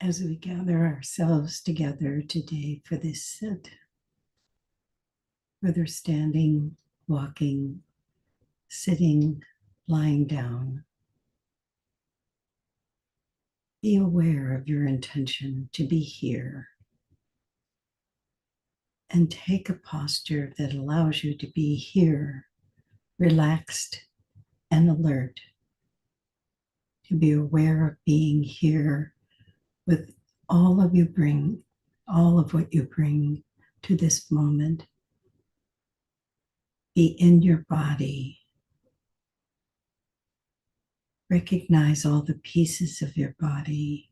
as we gather ourselves together today for this sit, whether standing, walking, sitting, lying down, be aware of your intention to be here and take a posture that allows you to be here, relaxed and alert, to be aware of being here with all of you bring, all of what you bring to this moment. Be in your body. Recognize all the pieces of your body,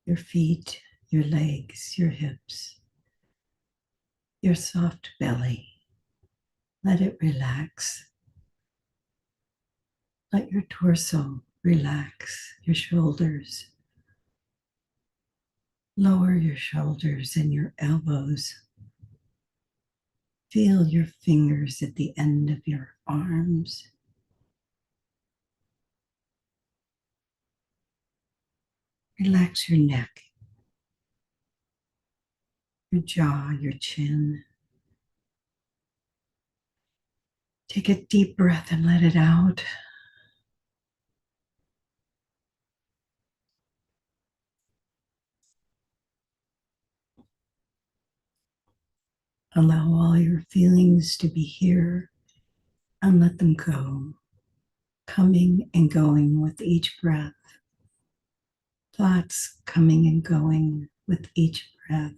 your feet, your legs, your hips, your soft belly. Let it relax. Let your torso relax, your shoulders. Lower your shoulders and your elbows. Feel your fingers at the end of your arms. Relax your neck, your jaw, your chin. Take a deep breath and let it out. Allow all your feelings to be here and let them go, coming and going with each breath. Thoughts coming and going with each breath.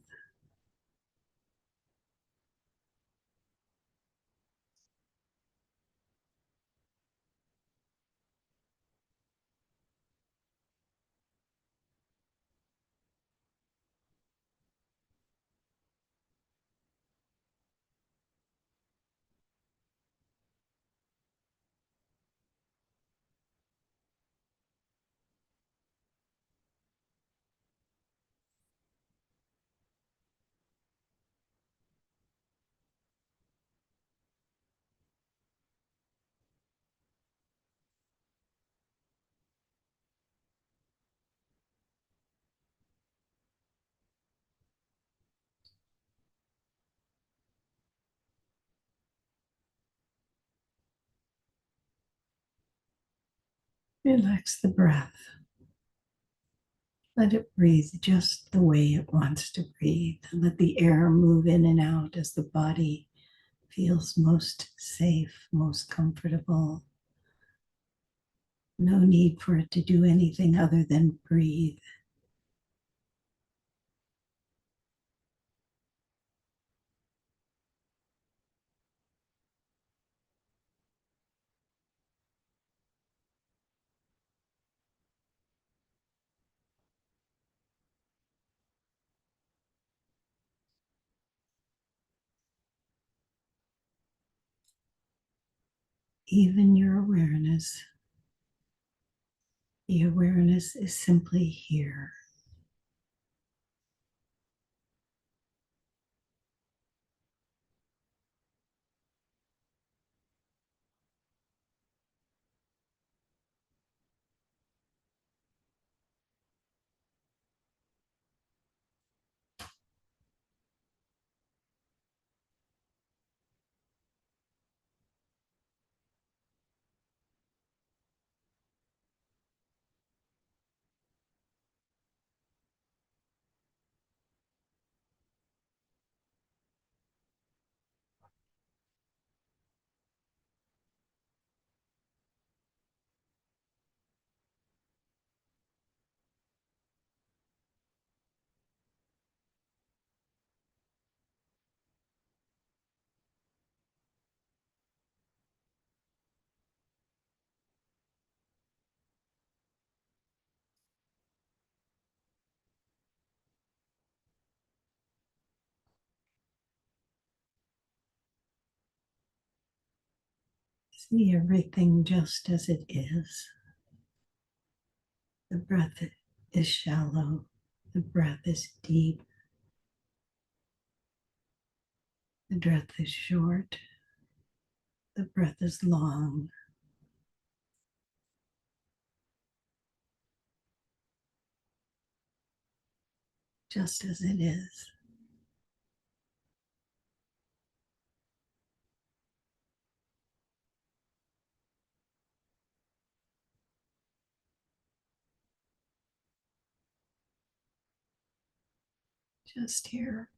Relax the breath. Let it breathe just the way it wants to breathe. Let the air move in and out as the body feels most safe, most comfortable. No need for it to do anything other than breathe. Even your awareness, the awareness is simply here. See everything just as it is. The breath is shallow. The breath is deep. The breath is short. The breath is long. just as it is. Just here.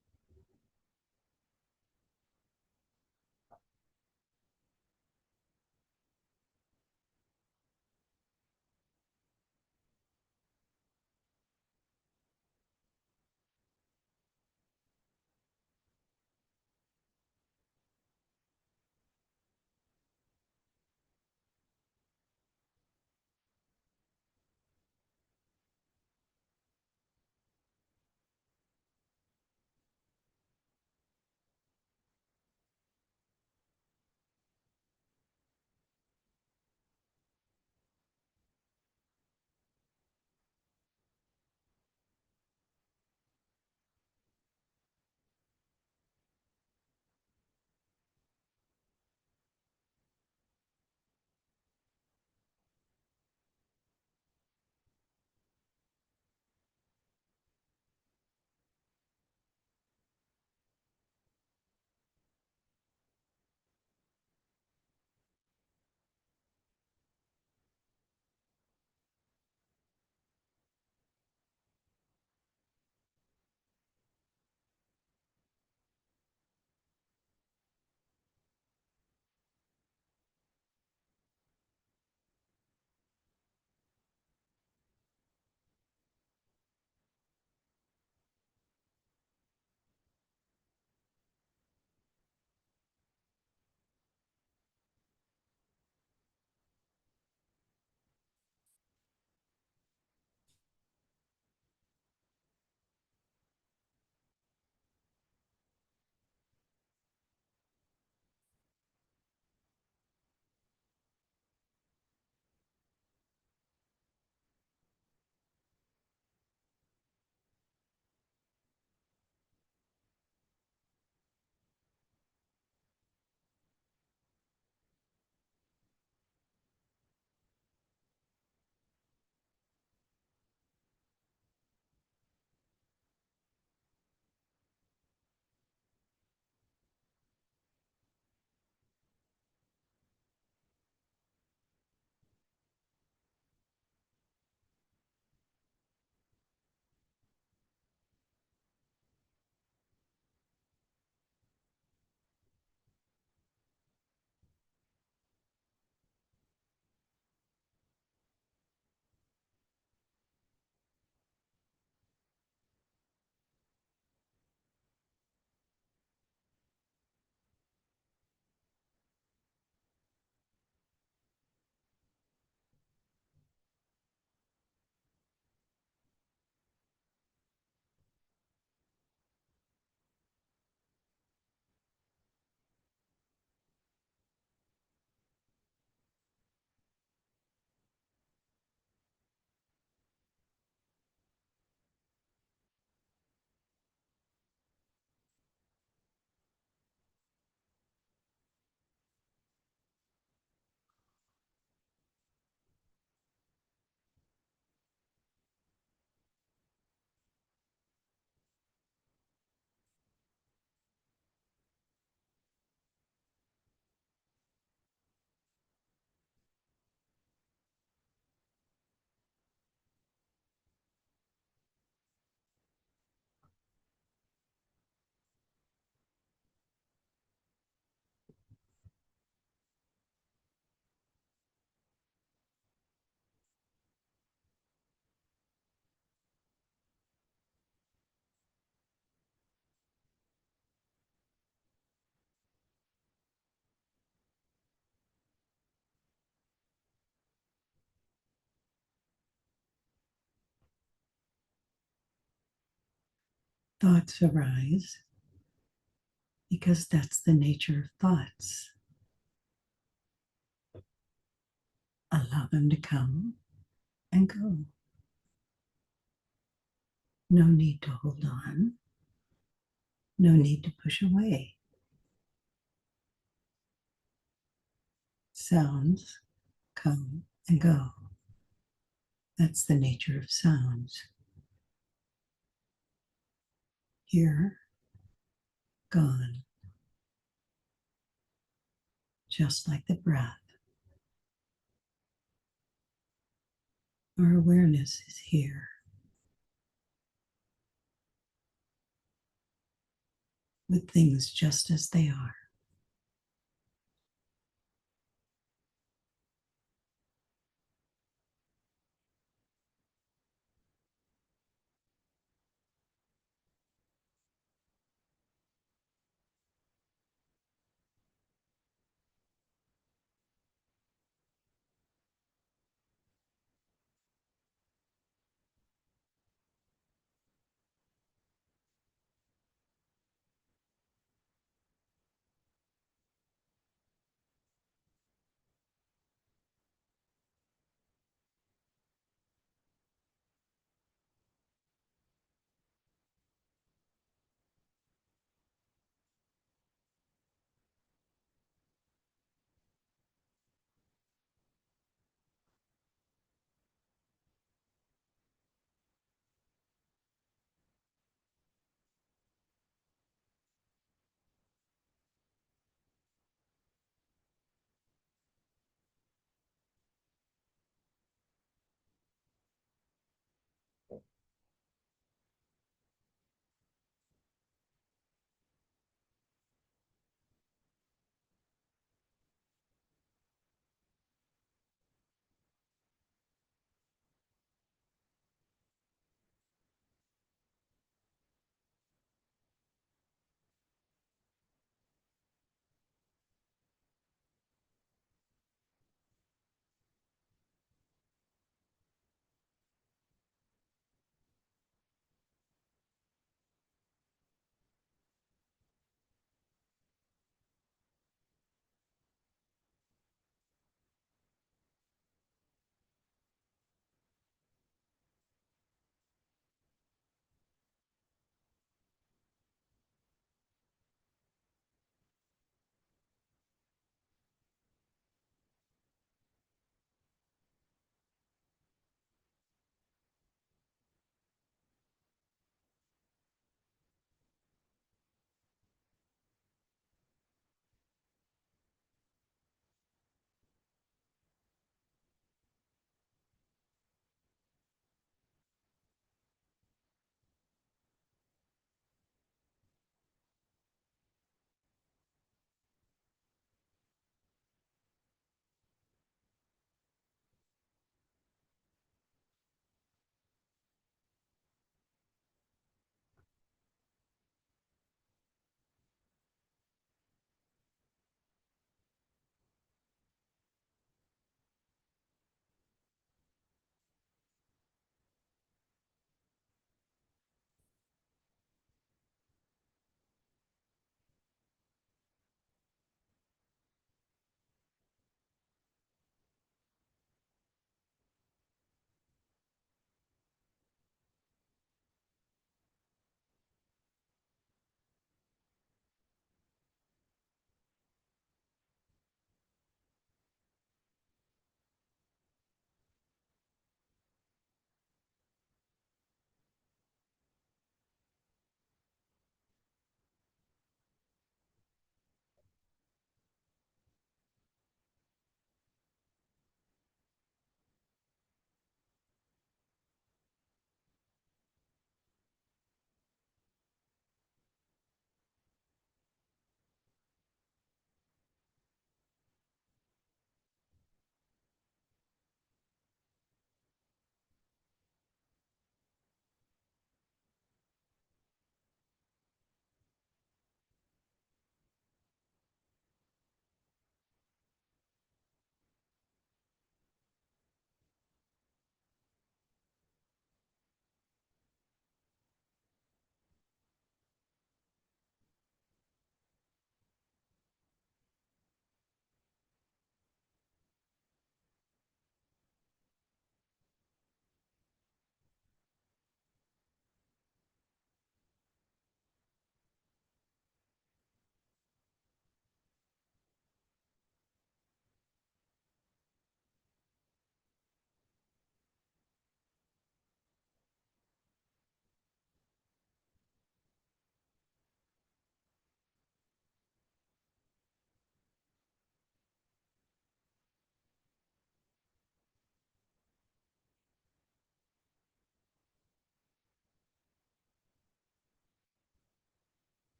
Thoughts arise because that's the nature of thoughts. Allow them to come and go. No need to hold on. No need to push away. Sounds come and go. That's the nature of sounds. here, gone, just like the breath. Our awareness is here with things just as they are.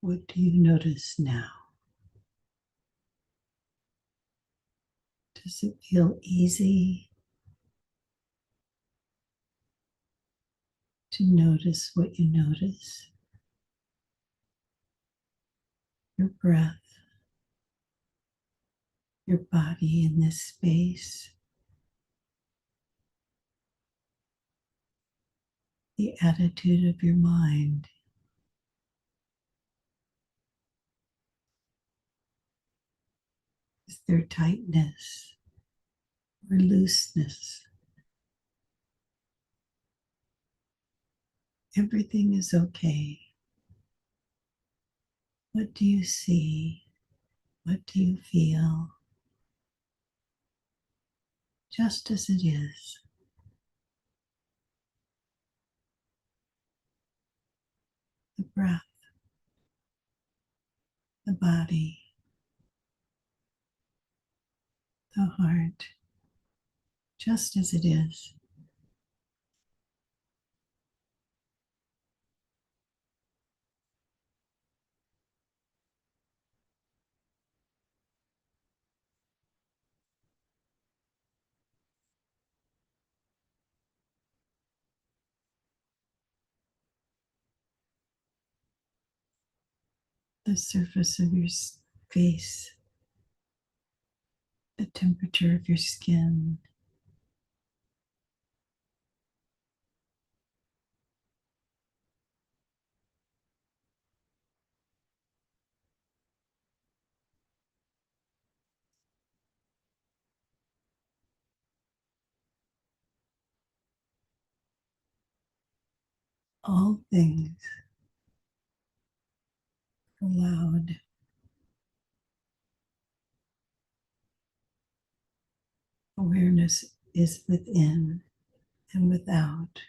What do you notice now? Does it feel easy to notice what you notice? Your breath, your body in this space, the attitude of your mind. Is there tightness or looseness? Everything is okay. What do you see? What do you feel? Just as it is. The breath, the body, the heart, just as it is. The surface of your face, the temperature of your skin, all things allowed. Awareness is within and without,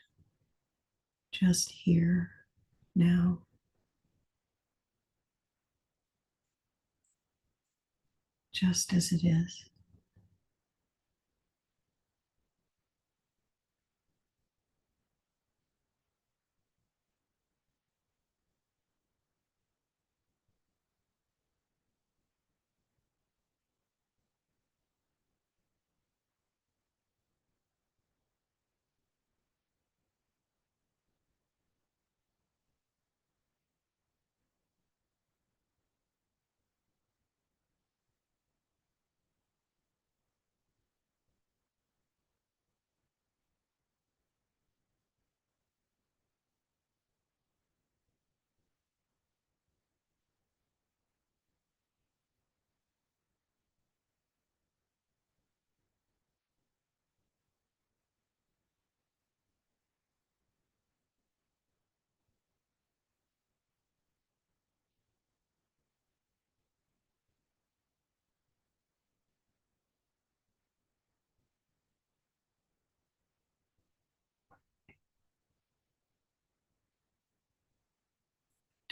just here, now. Just as it is.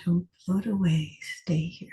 Don't float away, stay here.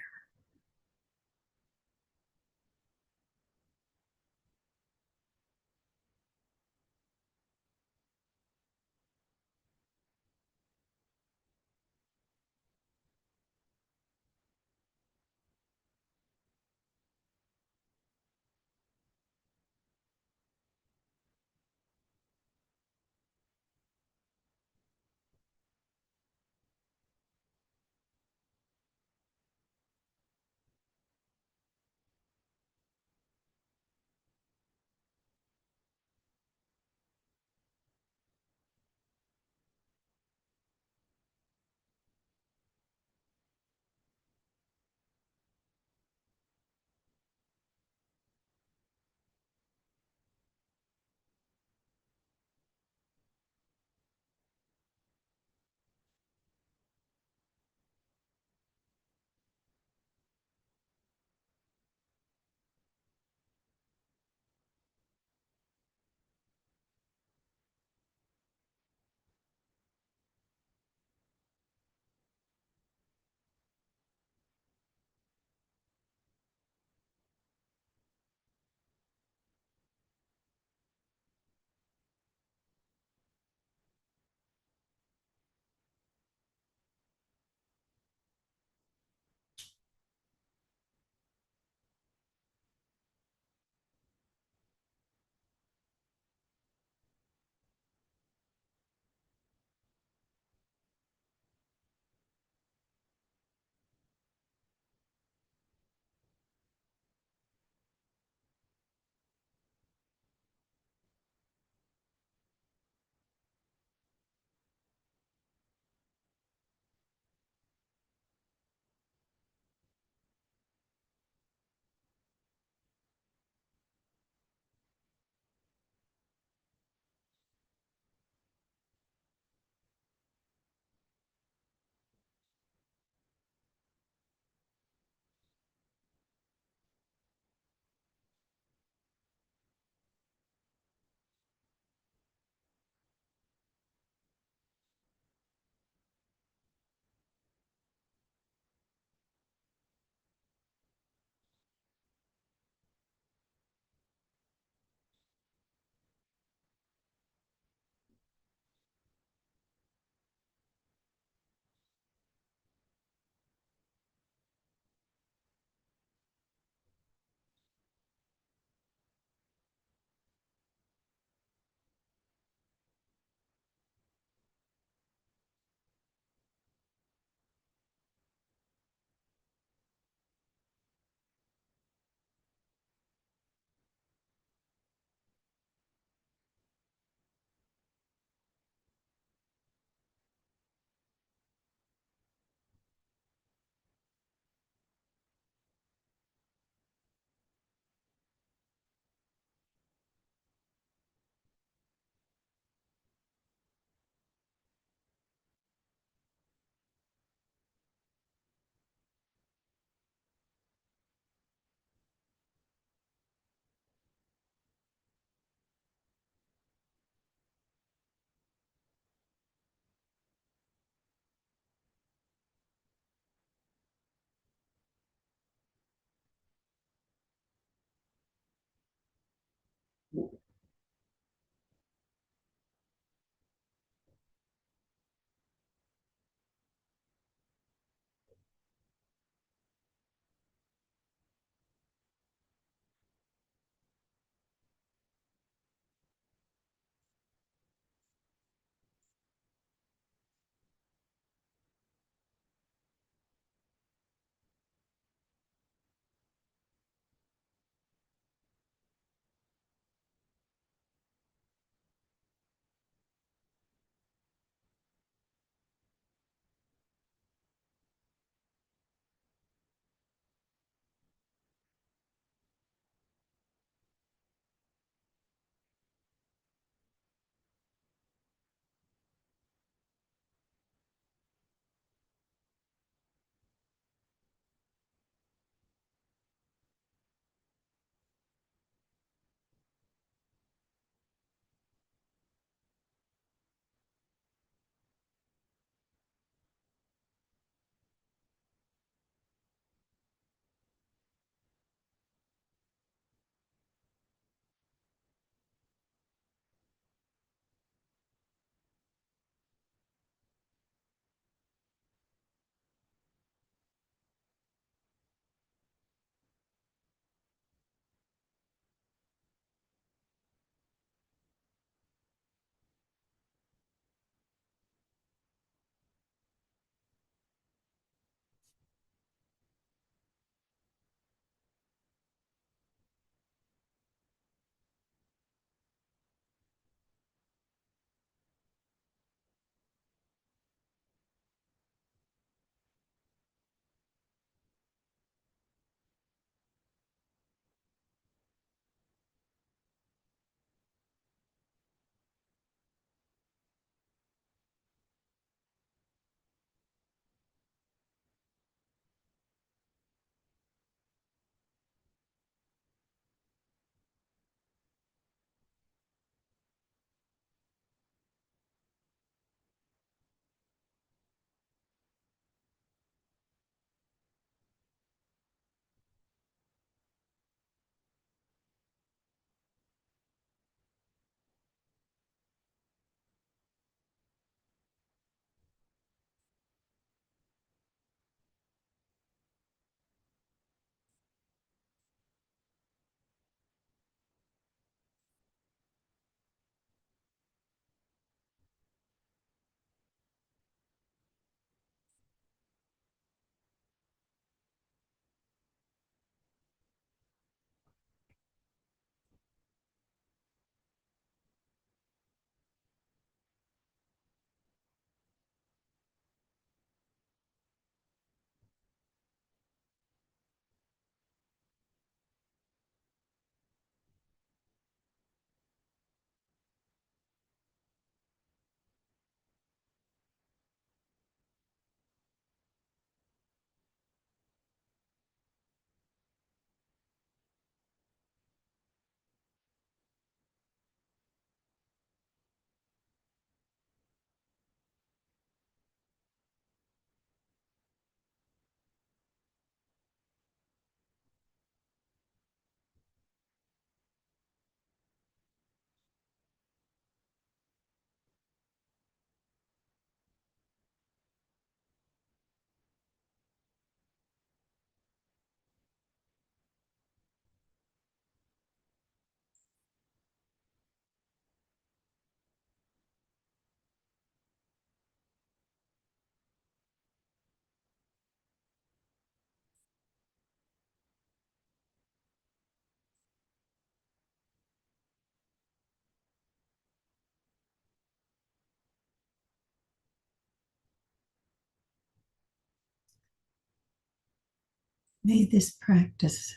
May this practice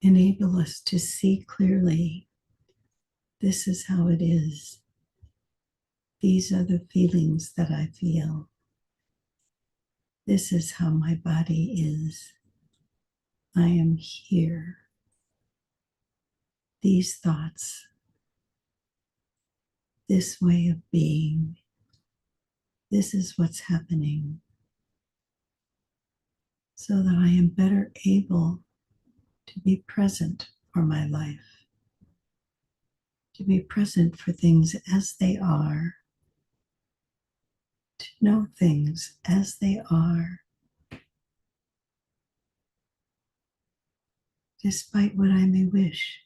enable us to see clearly, this is how it is. These are the feelings that I feel. This is how my body is. I am here. These thoughts, this way of being, this is what's happening, so that I am better able to be present for my life, to be present for things as they are, to know things as they are, despite what I may wish.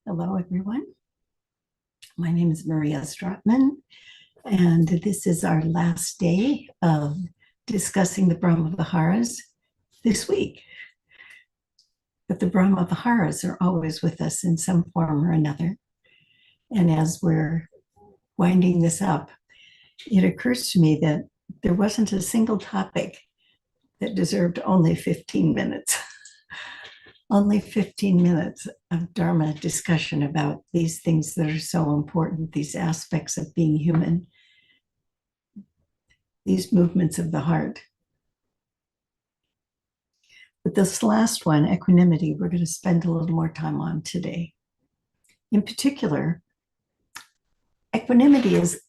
Hello, everyone. My name is Maria Stratman, and this is our last day of discussing the Brahma Viharas this week. But the Brahma Viharas are always with us in some form or another. And as we're winding this up, it occurs to me that there wasn't a single topic that deserved only 15 minutes. Only 15 minutes of Dharma discussion about these things that are so important, these aspects of being human, these movements of the heart. But this last one, equanimity, we're going to spend a little more time on today. In particular, equanimity is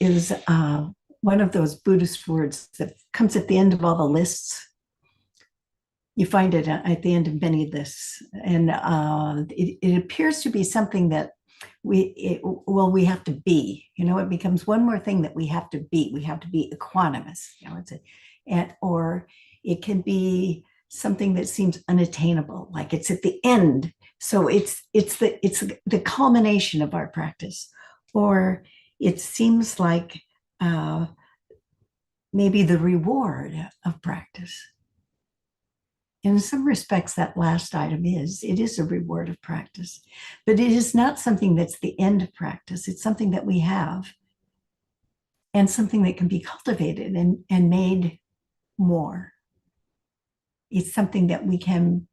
one of those Buddhist words that comes at the end of all the lists. You find it at the end of many lists, and it appears to be something that we have to be. It becomes one more thing that we have to be. We have to be equanimous. Or it can be something that seems unattainable, like it's at the end. So it's the culmination of our practice, or it seems like maybe the reward of practice. In some respects, that last item it is a reward of practice, but it is not something that's the end of practice. It's something that we have and something that can be cultivated and made more. It's something that we can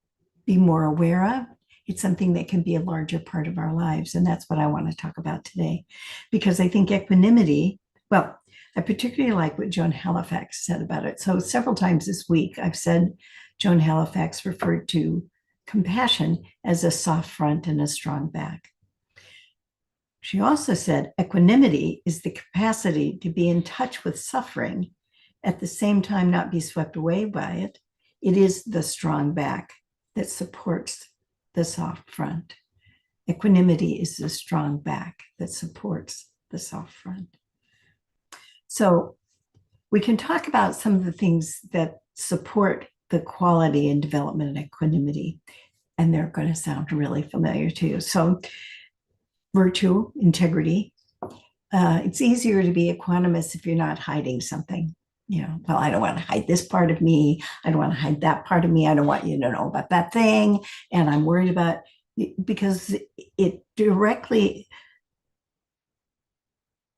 be more aware of. It's something that can be a larger part of our lives. And that's what I want to talk about today, because I think equanimity, well, I particularly like what Joan Halifax said about it. So several times this week, I've said Joan Halifax referred to compassion as a soft front and a strong back. She also said equanimity is the capacity to be in touch with suffering, at the same time not be swept away by it. It is the strong back that supports the soft front. Equanimity is the strong back that supports the soft front. So we can talk about some of the things that support the quality and development of equanimity, and they're going to sound really familiar to you. So virtue, integrity. It's easier to be equanimous if you're not hiding something. Well, I don't want to hide this part of me. I don't want to hide that part of me. I don't want you to know about that thing. And I'm worried about it, because it directly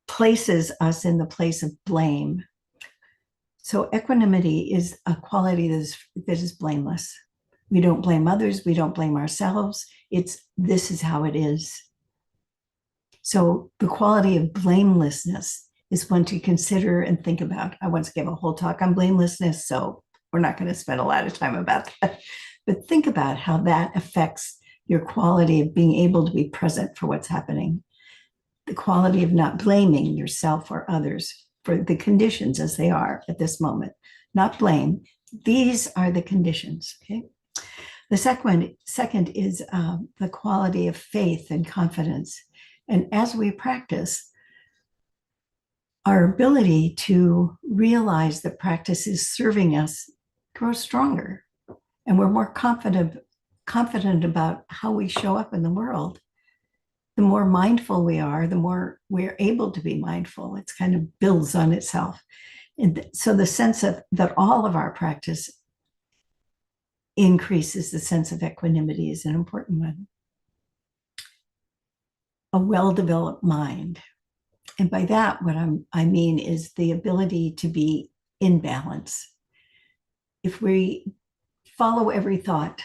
places us in the place of blame. So equanimity is a quality that is blameless. We don't blame others. We don't blame ourselves. This is how it is. So the quality of blamelessness is one to consider and think about. I once gave a whole talk on blamelessness, so we're not going to spend a lot of time about that. But think about how that affects your quality of being able to be present for what's happening. The quality of not blaming yourself or others for the conditions as they are at this moment. Not blame. These are the conditions, okay? The second is the quality of faith and confidence. And as we practice, our ability to realize that practice is serving us grows stronger, and we're more confident about how we show up in the world. The more mindful we are, the more we're able to be mindful. It's kind of builds on itself. And so the sense of that all of our practice increases the sense of equanimity is an important one. A well-developed mind. And by that, what I mean is the ability to be in balance. If we follow every thought,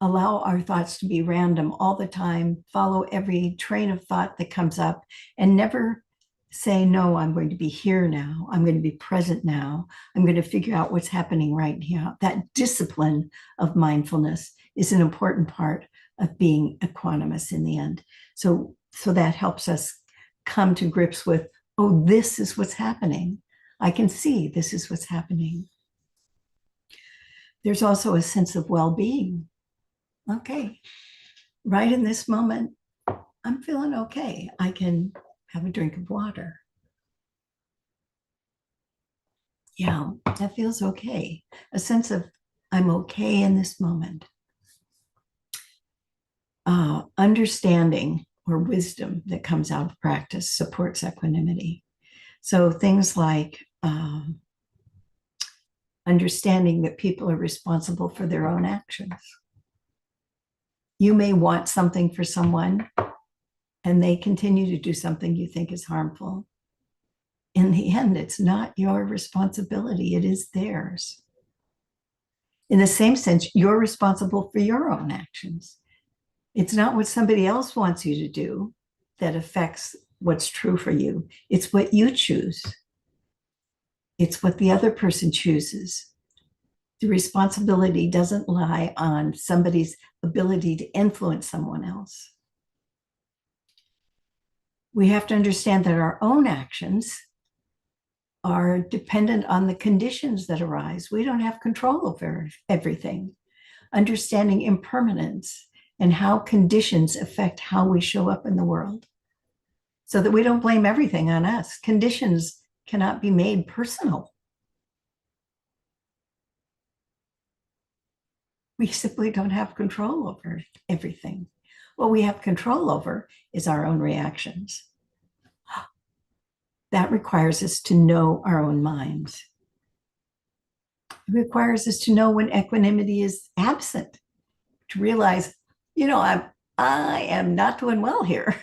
allow our thoughts to be random all the time, follow every train of thought that comes up, and never say, no, I'm going to be here now. I'm going to be present now. I'm going to figure out what's happening right now. That discipline of mindfulness is an important part of being equanimous in the end. So that helps us come to grips with, oh, this is what's happening. I can see this is what's happening. There's also a sense of well-being. Okay, right in this moment, I'm feeling okay. I can have a drink of water. Yeah, that feels okay. A sense of I'm okay in this moment. Understanding or wisdom that comes out of practice supports equanimity. So things like understanding that people are responsible for their own actions. You may want something for someone and they continue to do something you think is harmful. In the end, it's not your responsibility, it is theirs. In the same sense, you're responsible for your own actions. It's not what somebody else wants you to do that affects what's true for you. It's what you choose. It's what the other person chooses. The responsibility doesn't lie on somebody's ability to influence someone else. We have to understand that our own actions are dependent on the conditions that arise. We don't have control over everything. Understanding impermanence and how conditions affect how we show up in the world, so that we don't blame everything on us. Conditions cannot be made personal. We simply don't have control over everything. What we have control over is our own reactions. That requires us to know our own minds. It requires us to know when equanimity is absent, to realize, I am not doing well here.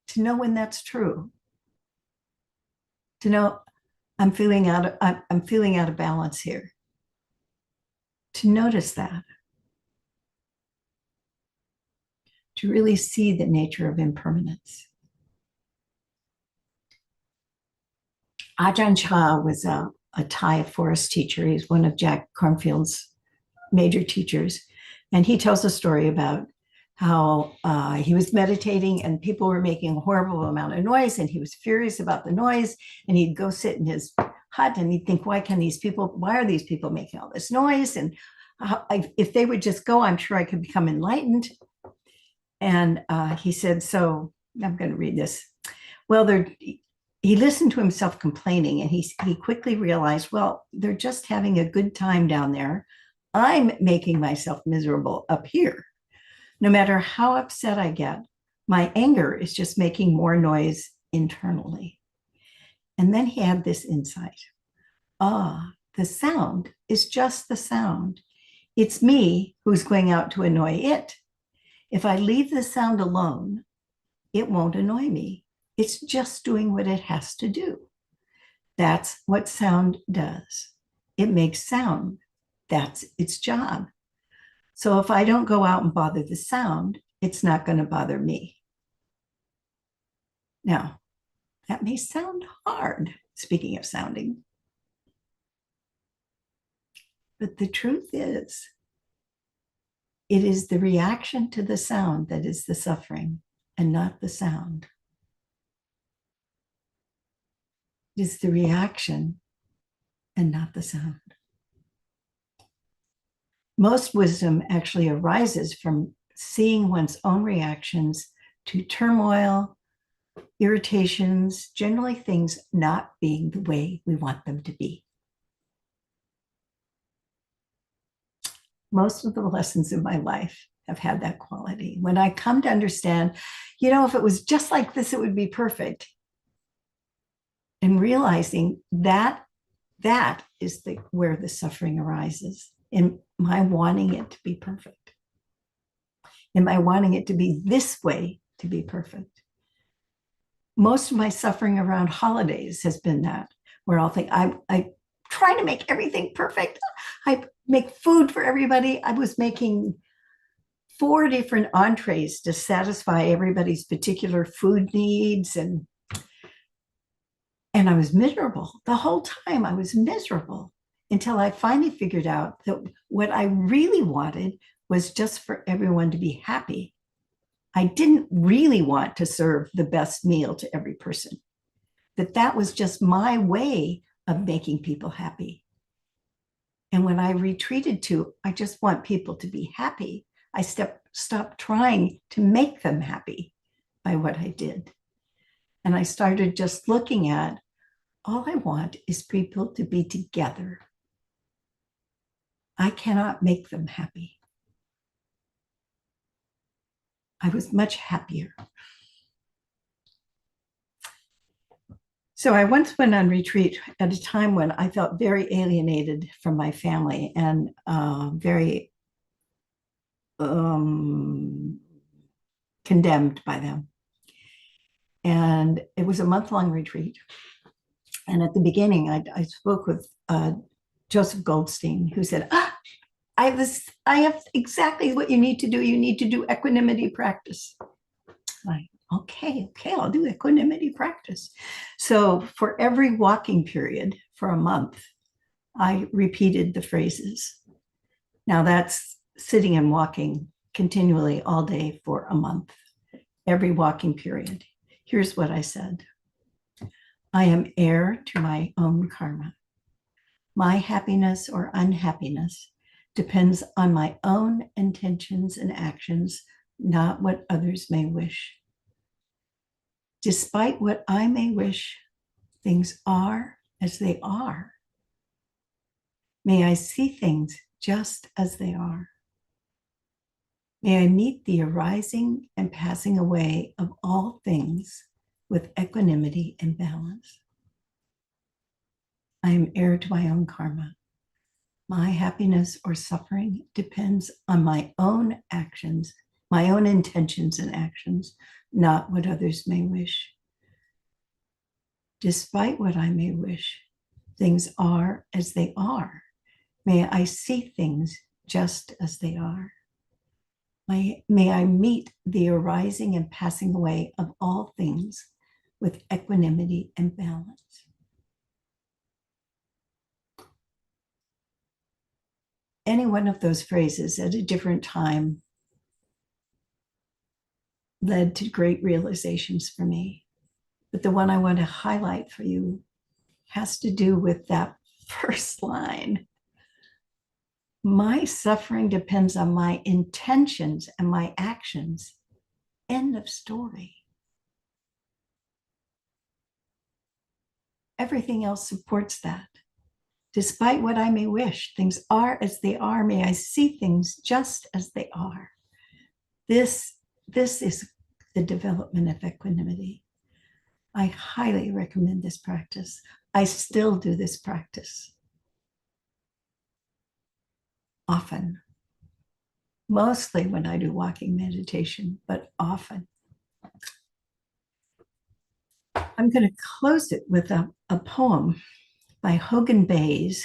To know when that's true. To know I'm feeling out of balance here. To notice that. To really see the nature of impermanence. Ajahn Chah was a Thai forest teacher. He's one of Jack Kornfield's major teachers. And he tells a story about how he was meditating and people were making a horrible amount of noise, and he was furious about the noise, and he'd go sit in his hut and he'd think, why are these people making all this noise? And if they would just go, I'm sure I could become enlightened. And he said, so I'm going to read this. Well, he listened to himself complaining, and he quickly realized, well, they're just having a good time down there. I'm making myself miserable up here. No matter how upset I get, my anger is just making more noise internally. And then he had this insight. The sound is just the sound. It's me who's going out to annoy it. If I leave the sound alone, it won't annoy me. It's just doing what it has to do. That's what sound does. It makes sound. That's its job. So if I don't go out and bother the sound, it's not going to bother me. Now, that may sound hard, speaking of sounding. But the truth is, it is the reaction to the sound that is the suffering, and not the sound. It is the reaction and not the sound. Most wisdom actually arises from seeing one's own reactions to turmoil, irritations, generally things not being the way we want them to be. Most of the lessons in my life have had that quality. When I come to understand, if it was just like this, it would be perfect. And realizing that is where the suffering arises, in my wanting it to be perfect. In my wanting it to be this way to be perfect. Most of my suffering around holidays has been that, where I'll think I try to make everything perfect. I make food for everybody. I was making 4 different entrees to satisfy everybody's particular food needs, and I was miserable. The whole time I was miserable until I finally figured out that what I really wanted was just for everyone to be happy. I didn't really want to serve the best meal to every person. That was just my way of making people happy. And when I retreated to, I just want people to be happy, I stopped trying to make them happy by what I did. And I started just looking at, all I want is people to be together. I cannot make them happy. I was much happier. So I once went on retreat at a time when I felt very alienated from my family and very condemned by them. And it was a month-long retreat. And at the beginning, I spoke with Joseph Goldstein, who said, I have exactly what you need to do. You need to do equanimity practice. Like, okay, I'll do equanimity practice. So for every walking period for a month, I repeated the phrases. Now that's sitting and walking continually all day for a month, every walking period. Here's what I said. I am heir to my own karma. My happiness or unhappiness depends on my own intentions and actions, not what others may wish. Despite what I may wish, things are as they are. May I see things just as they are. May I meet the arising and passing away of all things with equanimity and balance. I am heir to my own karma. My happiness or suffering depends on my own actions, my own intentions and actions, not what others may wish. Despite what I may wish, things are as they are. May I see things just as they are. May I meet the arising and passing away of all things with equanimity and balance. Any one of those phrases at a different time led to great realizations for me. But the one I want to highlight for you has to do with that first line. My suffering depends on my intentions and my actions. End of story. Everything else supports that. Despite what I may wish, things are as they are. May I see things just as they are. This is the development of equanimity. I highly recommend this practice. I still do this practice often, mostly when I do walking meditation, but often. I'm going to close it with a poem by Hogan Bayes,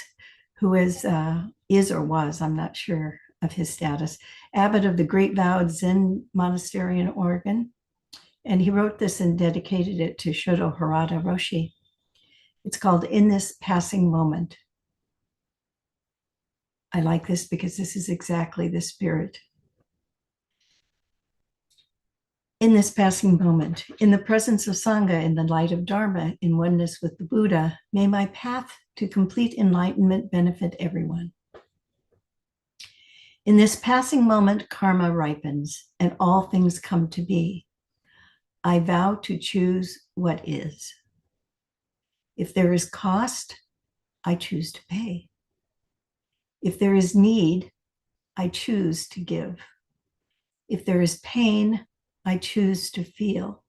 who is or was, I'm not sure of his status, abbot of the Great Vowed Zen Monastery in Oregon. And he wrote this and dedicated it to Shodo Harada Roshi. It's called In This Passing Moment. I like this because this is exactly the spirit. In this passing moment, in the presence of Sangha, in the light of Dharma, in oneness with the Buddha, may my path to complete enlightenment benefit everyone. In this passing moment, karma ripens and all things come to be. I vow to choose what is. If there is cost, I choose to pay. If there is need, I choose to give. If there is pain, I choose to feel.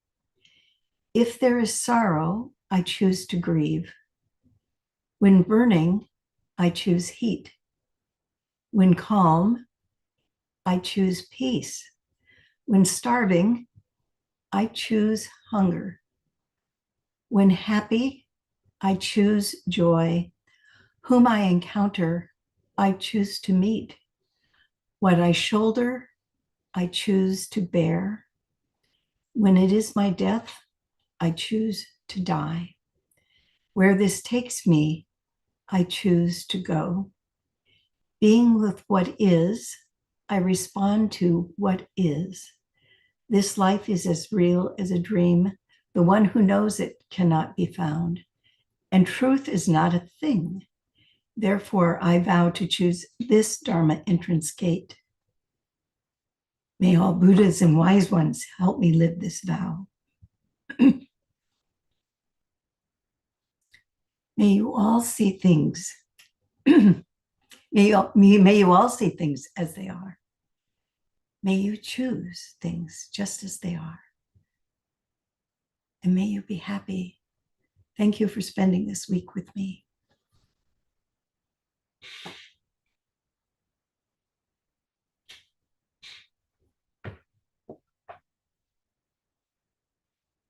If there is sorrow, I choose to grieve. When burning, I choose heat. When calm, I choose peace. When starving, I choose hunger. When happy, I choose joy. Whom I encounter, I choose to meet. What I shoulder, I choose to bear. When it is my death, I choose to die. Where this takes me, I choose to go. Being with what is, I respond to what is. This life is as real as a dream. The one who knows it cannot be found. And truth is not a thing. Therefore, I vow to choose this Dharma entrance gate. May all Buddhas and wise ones help me live this vow. May you all see things. May you all see things as they are. May you choose things just as they are. And may you be happy. Thank you for spending this week with me.